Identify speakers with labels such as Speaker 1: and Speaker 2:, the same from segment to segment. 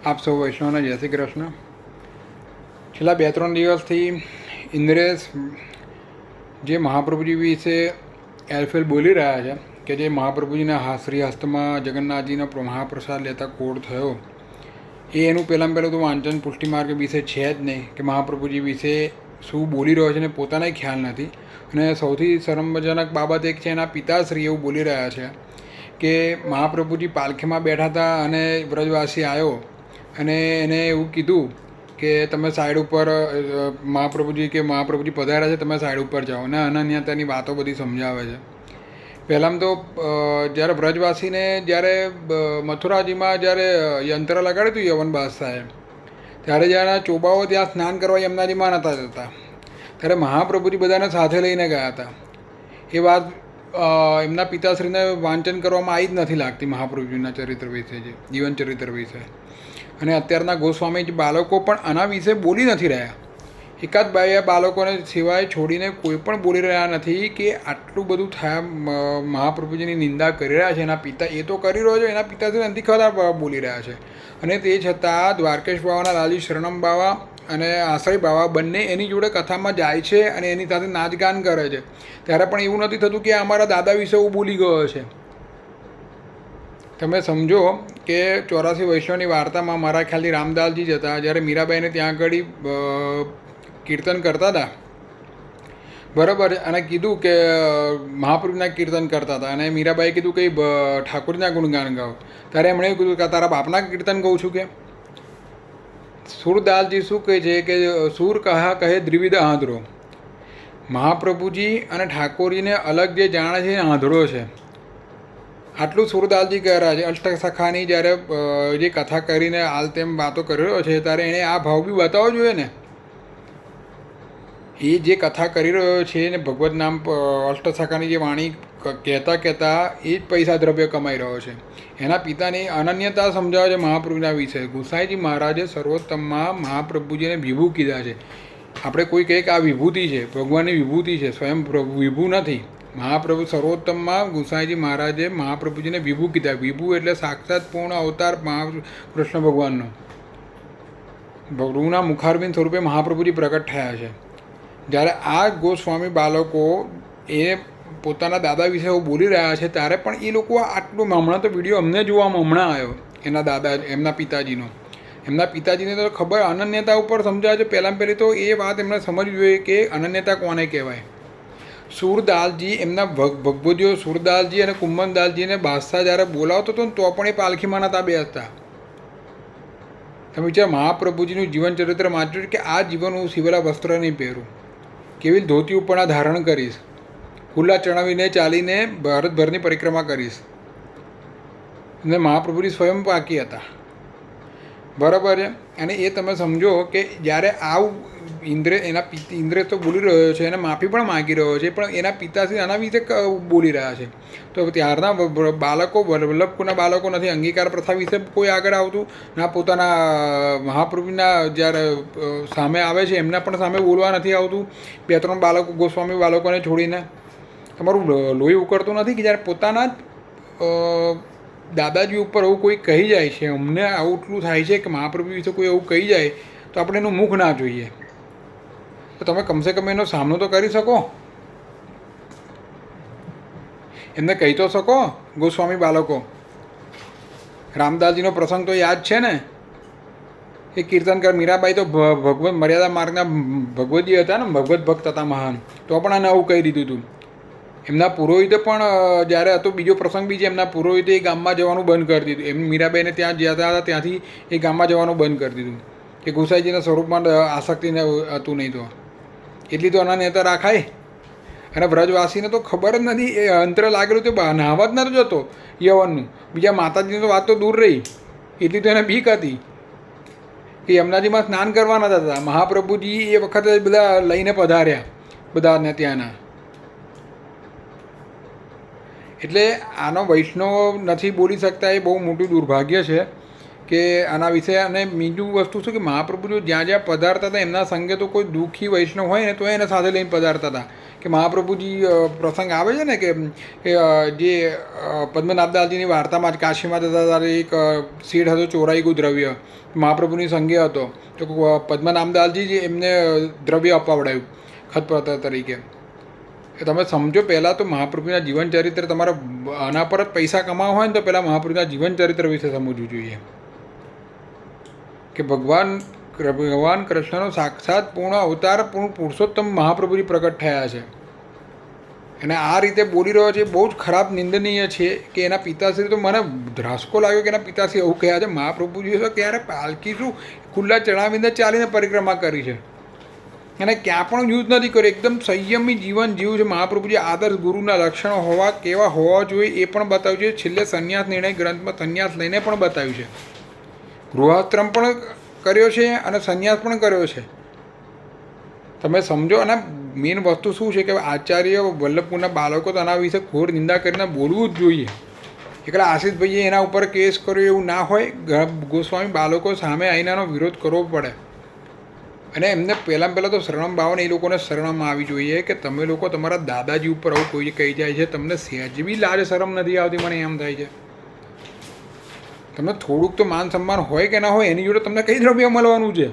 Speaker 1: આપ સૌ વૈષ્ણવને જય શ્રી કૃષ્ણ. છેલ્લા 2-3 દિવસથી ઇન્દ્રેશ જે મહાપ્રભુજી વિશે એલફેલ બોલી રહ્યા છે કે જે મહાપ્રભુજીના શ્રી હસ્તમાં જગન્નાથજીનો મહાપ્રસાદ લેતા કોડ થયો એનું પહેલાં તો વાંચન પુષ્ટિ માર્ગ વિશે છે જ નહીં કે મહાપ્રભુજી વિશે શું બોલી રહ્યો છે ને પોતાને ખ્યાલ નથી. અને સૌથી શરમજનક બાબત એક છે, એના પિતાશ્રી એવું બોલી રહ્યા છે કે મહાપ્રભુજી પાલખીમાં બેઠા હતા અને વ્રજવાસી આવ્યો અને એને એવું કીધું કે તમે સાઈડ ઉપર મહાપ્રભુજી પધાર્યા છે, તમે સાઈડ ઉપર જાઓ. અને અનન્યતાની વાતો બધી સમજાવે છે. પહેલાં તો જ્યારે વ્રજવાસીને જ્યારે મથુરાજીમાં જ્યારે યંત્ર લગાડ્યું હતું યવન બાદશાહે, ત્યારે જ્યારે ચોબાઓ ત્યાં સ્નાન કરવા યમુનાજીમાં નહોતા જતા, ત્યારે મહાપ્રભુજી બધાને સાથે લઈને ગયા હતા. એ વાત એમના પિતાશ્રીને વાંચન કરવામાં આવી જ નથી લાગતી મહાપ્રભુજીના ચરિત્ર વિશે, જે જીવન ચરિત્ર વિશે. અને અત્યારના ગોસ્વામી બાળકો પણ આના વિશે બોલી નથી રહ્યા. એકાદ બે બાળકોને સિવાય છોડીને કોઈ પણ બોલી રહ્યા નથી કે આટલું બધું થયા મહાપ્રભુજીની નિંદા કરી રહ્યા છે. એના પિતા એ તો કરી રહ્યો છે, એના પિતાશ્રી નથી ખરા બોલી રહ્યા છે. અને તે છતાં દ્વારકેશ બાવાના લાલી શરણમ બાવા અને આશ્રય બાવા બંને એની જોડે કથામાં જાય છે અને એની સાથે નાચગાન કરે છે. ત્યારે પણ એવું નથી થતું કે અમારા દાદા વિશે હું બોલી ગયો છે. તમે સમજો કે 84 વૈષ્ણવની વાર્તામાં મારા ખ્યાલથી રામદાસજી જ હતા, જ્યારે મીરાબાઈને ત્યાં આગળ કીર્તન કરતા હતા, બરાબર, અને કીધું કે મહાપ્રભુના કીર્તન કરતા હતા અને મીરાબાઈએ કીધું કે ઠાકોરના ગુણગાન ગાઓ. ત્યારે એમણે એવું કીધું કે તારા બાપના કીર્તન ગાઉં છું કે. સુરદાસજી શું કહે છે કે સુર કહે દ્વિવિધ આંધળો. મહાપ્રભુજી અને ઠાકોરજીને અલગ જે જાણે છે એ આંધળો છે. આટલું સુરદાસજી કહી રહ્યા છે. અષ્ટસખાની જ્યારે જે કથા કરીને હાલ તેમ વાતો કરી રહ્યો છે, ત્યારે એણે આ ભાવ બી બતાવવો જોઈએ ને. એ જે કથા કરી રહ્યો છે ને ભગવત નામ અષ્ટસખાની જે વાણી કહેતા એ જ પૈસા દ્રવ્ય કમાઈ રહ્યો છે. એના પિતાની અનન્યતા સમજાવે છે મહાપ્રભુના વિશે. ગુસાઈજી મહારાજે સર્વોત્તમમાં મહાપ્રભુજીને વિભૂ કીધા છે. આપણે કોઈ કહે કે આ વિભૂતિ છે, ભગવાનની વિભૂતિ છે, સ્વયં વિભૂ નથી. મહાપ્રભુ સર્વોત્તમમાં ગુસાઈજી મહારાજે મહાપ્રભુજીને વિભૂ કીધા. વિભૂ એટલે સાક્ષાત પૂર્ણ અવતાર કૃષ્ણ ભગવાનનો. ભગવાનના મુખારબિંદ સ્વરૂપે મહાપ્રભુજી પ્રગટ થયા છે. જ્યારે આ ગોસ્વામી બાળકો એ પોતાના દાદા વિશે બોલી રહ્યા છે, ત્યારે પણ એ લોકો આટલું, હમણાં તો વિડીયો અમને જોવામાં હમણાં આવ્યો એના દાદા એમના પિતાજીનો. એમના પિતાજીને તો ખબર અનન્યતા ઉપર સમજાવે છે. પહેલી તો એ વાત એમને સમજવી જોઈએ કે અનન્યતા કોને કહેવાય. સુરદાસજી એમના ભગવદીઓ સુરદાસજી અને કુંભનદાસજીને બાદશાહ જ્યારે બોલાવતો હતો ને તો પણ એ પાલખીમાં નહોતા બેસતા. તમે વિચાર, મહાપ્રભુજીનું જીવન ચરિત્ર વાંચ્યું કે આ જીવન હું સિવેલા વસ્ત્ર નહીં પહેરું, કેવી ધોતી ઉપરના ધારણ કરીશ, ખુલ્લા ચણાવીને ચાલીને ભારતભરની પરિક્રમા કરીશ. અને મહાપ્રભુજી સ્વયં પાકી હતા, બરાબર છે. અને એ તમે સમજો કે જ્યારે આવું ઇન્દ્રેશ તો બોલી રહ્યો છે અને માફી પણ માગી રહ્યો છે, પણ એના પિતાશ્રી આના વિશે બોલી રહ્યા છે. તો ત્યારના બાળકો, વલ્લભકુના બાળકો નથી. અંગીકાર પ્રથા વિશે કોઈ આગળ આવતું ના, પોતાના મહાપ્રભુના જ્યારે સામે આવે છે એમના પણ સામે બોલવા નથી આવતું. 2-3 બાળકો ગોસ્વામી બાળકોને છોડીને તમારું લોહી ઉકળતું નથી કે જ્યારે પોતાના જ દાદાજી ઉપર એવું કોઈ કહી જાય છે, અમને આટલું થાય છે કે મહાપ્રભુ વિશે કોઈ એવું કહી જાય તો આપણે એનું મુખ ના જોઈએ. તો તમે કમસે કમ એનો સામનો તો કરી શકો, એમને કહી તો શકો. ગોસ્વામી બાળકો, રામદાસજીનો પ્રસંગ તો યાદ છે ને, એ કીર્તનકાર મીરાબાઈ તો ભગવત મર્યાદા માર્ગના ભગવતજી હતા ને, ભગવત ભક્ત હતા મહાન, તો પણ આને આવું કહી દીધું હતું. એમના પુરોહિતે પણ જ્યારે હતો બીજો પ્રસંગ બી છે, એમના પુરોહિતે એ ગામમાં જવાનું બંધ કરી દીધું. એમ મીરાબાઈને ત્યાં જતા હતા ત્યાંથી એ ગામમાં જવાનું બંધ કરી દીધું કે ગુસાઈજીના સ્વરૂપમાં આસક્તિને હતું નહીં. તો એટલી તો અનન્યતા રાખાય. અને વ્રજવાસીને તો ખબર જ નથી, એ અંતર લાગેલું તો નાહવા જ નતો જતો યવનનું. બીજા માતાજીની તો વાત તો દૂર રહી, એટલી તો એને બીક હતી કે યમુનાજીમાં સ્નાન કરવાના હતા. મહાપ્રભુજી એ વખતે બધા લઈને પધાર્યા બધાને ત્યાંના. એટલે આનો વૈષ્ણવ નથી બોલી શકતા, એ બહુ મોટું દુર્ભાગ્ય છે કે આના વિશે. અને બીજું વસ્તુ શું કે મહાપ્રભુજી જ્યાં જ્યાં પધારતા હતા એમના સંગે તો કોઈ દુઃખી વૈષ્ણવ હોય ને તો એને સાથે લઈને પધારતા હતા કે મહાપ્રભુજી પ્રસંગ આવે છે ને કે જે પદ્મનાભદાસજીની વાર્તામાં જ કાશીમાં જતા ત્યારે એક શેઠ હતો, ચોરાઈ ગયું દ્રવ્ય, મહાપ્રભુની સંગે હતો, તો પદ્મનાભદાસજી જ એમને દ્રવ્ય અપાવડાયું ખતપત્ર તરીકે. તમે સમજો, પહેલાં તો મહાપ્રભુના જીવન ચરિત્ર, તમારે આના પર જ પૈસા કમાવા હોય ને તો પહેલાં મહાપ્રભુના જીવન ચરિત્ર વિશે સમજવું જોઈએ કે ભગવાન કૃષ્ણનો સાક્ષાત પૂર્ણ અવતાર, પૂર્ણ પુરુષોત્તમ મહાપ્રભુજી પ્રગટ થયા છે. અને આ રીતે બોલી રહ્યો છે, બહુ જ ખરાબ નિંદનીય છે કે એના પિતાશ્રી, તો મને ધ્રાસકો લાગ્યો કે એના પિતાશ્રી એવું કહ્યા છે મહાપ્રભુજી તો ક્યારે પાલકી શું ખુલ્લા ચણાવીને ચાલીને પરિક્રમા કરી છે અને ક્યાં પણ યુદ્ધ નથી કર્યો, એકદમ સંયમી જીવન જીવ્યું છે મહાપ્રભુજી. આદર્શ ગુરુના લક્ષણો કેવા હોવા જોઈએ એ પણ બતાવ્યું છે. છેલ્લે સંન્યાસ નિર્ણય ગ્રંથમાં સંન્યાસ લઈને પણ બતાવ્યું છે, ગૃહાશ્રમ પણ કર્યો છે અને સંન્યાસ પણ કર્યો છે. તમે સમજો. અને મેઇન વસ્તુ શું છે કે આચાર્ય વલ્લભપુરના બાળકો તો આના વિશે ઘોર નિંદા કરીને બોલવું જ જોઈએ. એકલા આશિષભાઈએ એના ઉપર કેસ કર્યો એવું ના હોય, ગોસ્વામી બાળકો સામે આવીને એનો વિરોધ કરવો પડે. અને એમને પહેલાં તો શરણમ ભાવને એ લોકોને શરણમાં આવી જોઈએ કે તમે લોકો તમારા દાદાજી ઉપર આવું કોઈ કહી જાય છે, તમને સહેજ બી લાજ શરમ નથી આવતી. મને એમ થાય છે તમને થોડુંક તો માન સન્માન હોય કે ના હોય, એની જોડે તમને કઈ દ્રવ્ય મળવાનું છે?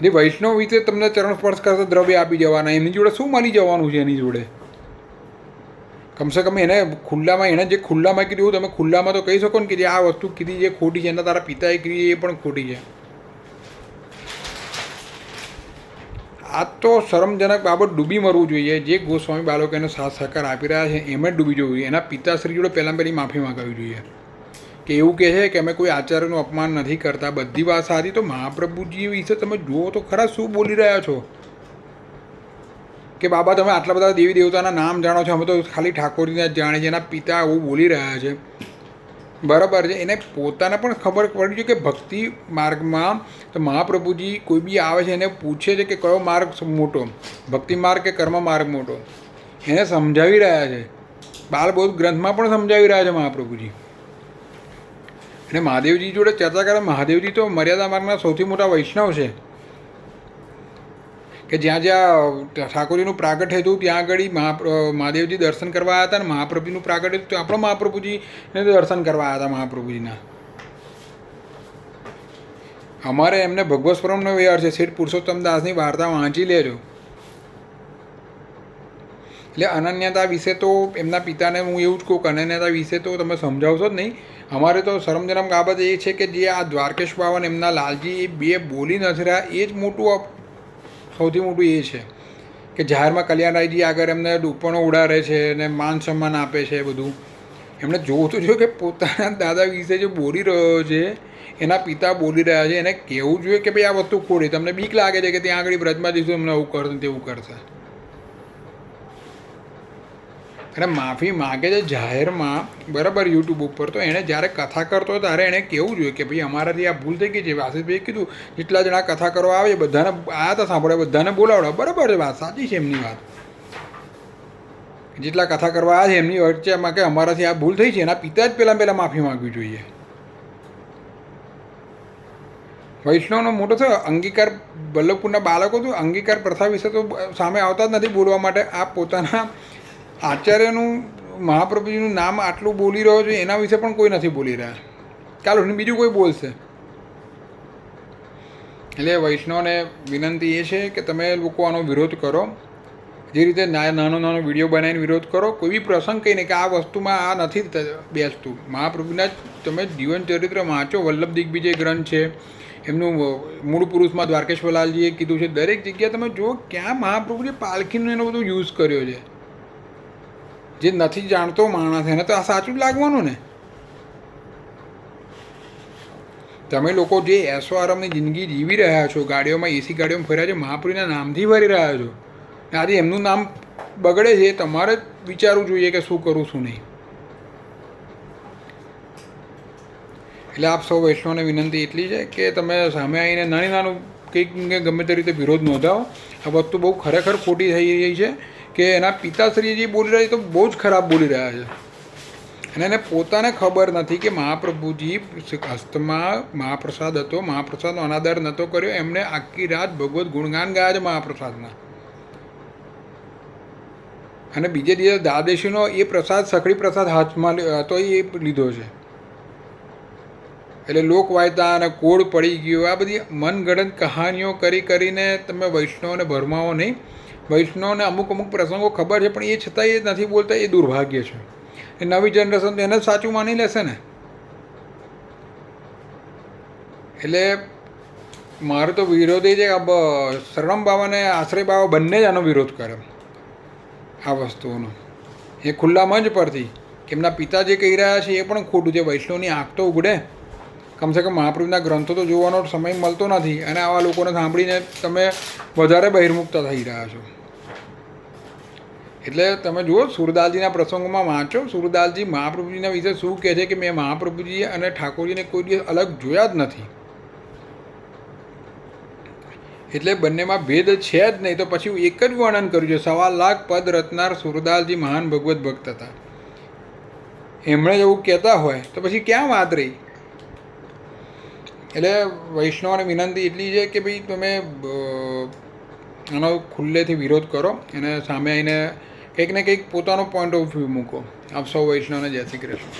Speaker 1: જે વૈષ્ણવ રીતે તમને ચરણ સ્પર્શ કરતા દ્રવ્ય આપી જવાના, એની જોડે શું મળી જવાનું છે? એની જોડે કમસે કમ એને ખુલ્લામાં, એણે જે ખુલ્લામાં કીધું, તમે ખુલ્લામાં તો કહી શકો ને કે જે આ વસ્તુ કીધી જે ખોટી છે, એના તારા પિતાએ કીધી એ પણ ખોટી છે. આ તો શરમજનક બાબત, ડૂબી મરવું જોઈએ. જે ગોસ્વામી બાળકો એને સાથ સહકાર આપી રહ્યા છે એમ જ ડૂબી જવું જોઈએ. એના પિતાશ્રી જોડે પહેલી માફી માંગવી જોઈએ કે એવું કહે છે કે અમે કોઈ આચાર્યનું અપમાન નથી કરતા, બધી વાત સારી. તો મહાપ્રભુજી વિશે તમે જુઓ તો ખરા શું બોલી રહ્યા છો કે બાબા તમે આટલા બધા દેવી દેવતાના નામ જાણો છો, અમે તો ખાલી ઠાકોરજીને જ જાણીએ છીએ. એના પિતા આવું બોલી રહ્યા છે, બરાબર છે. એને પોતાને પણ ખબર પડી છે કે ભક્તિ માર્ગમાં તો મહાપ્રભુજી કોઈ બી આવે છે એને પૂછે છે કે કયો માર્ગ મોટો, ભક્તિ માર્ગ કે કર્મ માર્ગ મોટો, એને સમજાવી રહ્યા છે. બાલબોધ ગ્રંથમાં પણ સમજાવી રહ્યા છે મહાપ્રભુજી. અને મહાદેવજી જોડે ચર્ચા કરે. મહાદેવજી તો મર્યાદા માર્ગના સૌથી મોટા વૈષ્ણવ છે કે જ્યાં જ્યાં ઠાકોરજીનું પ્રાગટ્ય થયું ત્યાં આગળ મહાદેવજી દર્શન કરવા આવ્યા હતા, અને મહાપ્રભુજીનું પ્રાગટ્ય થયું તો આપણો મહાપ્રભુજીને દર્શન કરવા આવ્યા હતા મહાપ્રભુજીના. અમારે એમને ભગવત સ્વરૂપનો વ્યવહાર છે. શેઠ પુરુષોત્તમ દાસની વાર્તા વાંચી લેજો. એટલે અનન્યતા વિશે તો એમના પિતાને હું એવું જ કહું કે અનન્યતા વિશે તો તમે સમજાવશો જ નહીં. અમારે તો શરમજનક બાબત એ છે કે જે આ દ્વારકેશ બાવન એમના લાલજી એ બે બોલી નથી રહ્યા, એ જ મોટું, સૌથી મોટું એ છે કે જાહેરમાં કલ્યાણરાયજી આગળ એમને ડૂપણો ઉડાડે છે અને માન સન્માન આપે છે. બધું એમણે જોવું તો જોઈએ કે પોતાના દાદા વિશે જે બોલી રહ્યો છે એના પિતા બોલી રહ્યા છે, એને કહેવું જોઈએ કે ભાઈ આ વસ્તુ ખોટી. તમને બીક લાગે છે કે ત્યાં આગળ બ્રજમાં જઈશું એમને આવું કરશે તેવું કરશે, અને માફી માગે છે જાહેરમાં, બરાબર, યુટ્યુબ ઉપર. તો એણે જ્યારે કથા કરતો હોય ત્યારે એણે કહેવું જોઈએ કે ભાઈ અમારાથી આ ભૂલ થઈ ગઈ છે. આશીષભાઈએ કીધું જેટલા જણા કથા કરવા આવે બધાને આ તો સાંભળે, બધાને બોલાવડે, બરાબર છે, વાત સાચી છે એમની વાત. જેટલા કથા કરવા આવે છે એમની વચ્ચેમાં કે અમારાથી આ ભૂલ થઈ છે, એના પિતા જ પહેલાં માફી માગવી જોઈએ. વૈષ્ણવનો મોટો થયો અંગીકાર. વલ્લભપુરના બાળકો તો અંગીકાર પ્રથા વિશે તો સામે આવતા જ નથી બોલવા માટે. આ પોતાના આચાર્યનું, મહાપ્રભુજીનું નામ આટલું બોલી રહ્યો છે એના વિશે પણ કોઈ નથી બોલી રહ્યા. ચાલો બીજું કોઈ બોલશે. એટલે વૈષ્ણવને વિનંતી એ છે કે તમે લોકો આનો વિરોધ કરો. જે રીતે નાનો વિડીયો બનાવીને વિરોધ કરો. કોઈ બી પ્રસંગ કહીને કે આ વસ્તુમાં આ નથી બેસતું. મહાપ્રભુના તમે જીવન ચરિત્ર વાંચો. વલ્લભ દિગ્વિજય ગ્રંથ છે, એમનું મૂળ પુરુષમાં દ્વારકેશ્વરલાલજીએ કીધું છે. દરેક જગ્યાએ તમે જુઓ ક્યાં મહાપ્રભુજીએ પાલખીનો એનો બધો યુઝ કર્યો છે. જે નથી જાણતો માણસ એને તો આ સાચું જ લાગવાનું ને. તમે લોકો જે એસો આરામની જિંદગી જીવી રહ્યા છો, ગાડીઓમાં એસી ગાડીઓમાં ફર્યા છો, મહાપ્રભુના નામથી ફરી રહ્યા છો, આજે એમનું નામ બગડે છે. તમારે જ વિચારવું જોઈએ કે શું કરું શું નહીં. એટલે આપ સૌ વૈષ્ણવને વિનંતી એટલી છે કે તમે સામે આવીને નાનું કંઈક ગમે તે રીતે વિરોધ નોંધાવો. આ વસ્તુ બહુ ખરેખર ખોટી થઈ રહી છે કે એના પિતાશ્રી જે બોલી રહ્યા છે તો બહુ જ ખરાબ બોલી રહ્યા છે, અને એને પોતાને ખબર નથી કે મહાપ્રભુજી હસ્તમાં મહાપ્રસાદ હતો, મહાપ્રસાદનો અનાદર નહોતો કર્યો. એમણે આખી રાત ભગવત ગુણગાન ગાયા છે મહાપ્રસાદના. અને બીજે દિવસે દ્વાદશીનો એ પ્રસાદ સખડી પ્રસાદ હાથમાં હતો એ લીધો છે. એટલે લોકવાયતા અને કોડ પડી ગયો, આ બધી મનગઢંત કહાનીઓ કરીને તમે વૈષ્ણવને ભરમાવો નહીં. વૈષ્ણવને અમુક પ્રસંગો ખબર છે પણ એ છતાં એ નથી બોલતા, એ દુર્ભાગ્ય છે. એ નવી જનરેશન એને જ સાચું માની લેશે ને. એટલે મારો તો વિરોધ એ છે કે શરણમ બાબા અને આશ્રય બાબા બંને જ આનો વિરોધ કરે આ વસ્તુઓનો. એ ખુલ્લા મંચ પરથી કે એમના પિતા જે કહી રહ્યા છે એ પણ ખોટું છે. વૈષ્ણવની આંખ તો ઉઘડે, કમસે કમ મહાપ્રભુના ગ્રંથો તો જોવાનો સમય મળતો નથી અને આવા લોકોને સાંભળીને તમે વધારે બહિર્મુક્ત થઈ રહ્યા છો. એટલે તમે જુઓ સુરદાસજીના પ્રસંગોમાં વાંચો, સુરદાસજી મહાપ્રભુજીના વિશે શું કહે છે કે મેં મહાપ્રભુજી અને ઠાકોરજીને કોઈ દિવસ અલગ જોયા જ નથી. એટલે બંનેમાં ભેદ છે જ નહીં. તો પછી એક જ વર્ણન કર્યું છે, 1.25 લાખ પદ રત્નાર સુરદાસજી મહાન ભગવત ભક્ત હતા. એમણે એવું કહેતા હોય તો પછી ક્યાં વાત રહી. એટલે વૈષ્ણવને વિનંતી એટલી છે કે ભાઈ તમે આનો ખુલ્લેથી વિરોધ કરો અને સામે આવીને કંઈક ને કંઈક પોતાનો પોઈન્ટ ઓફ વ્યૂ મૂકો. આપ સૌ વૈષ્ણવને જય શ્રી કૃષ્ણ.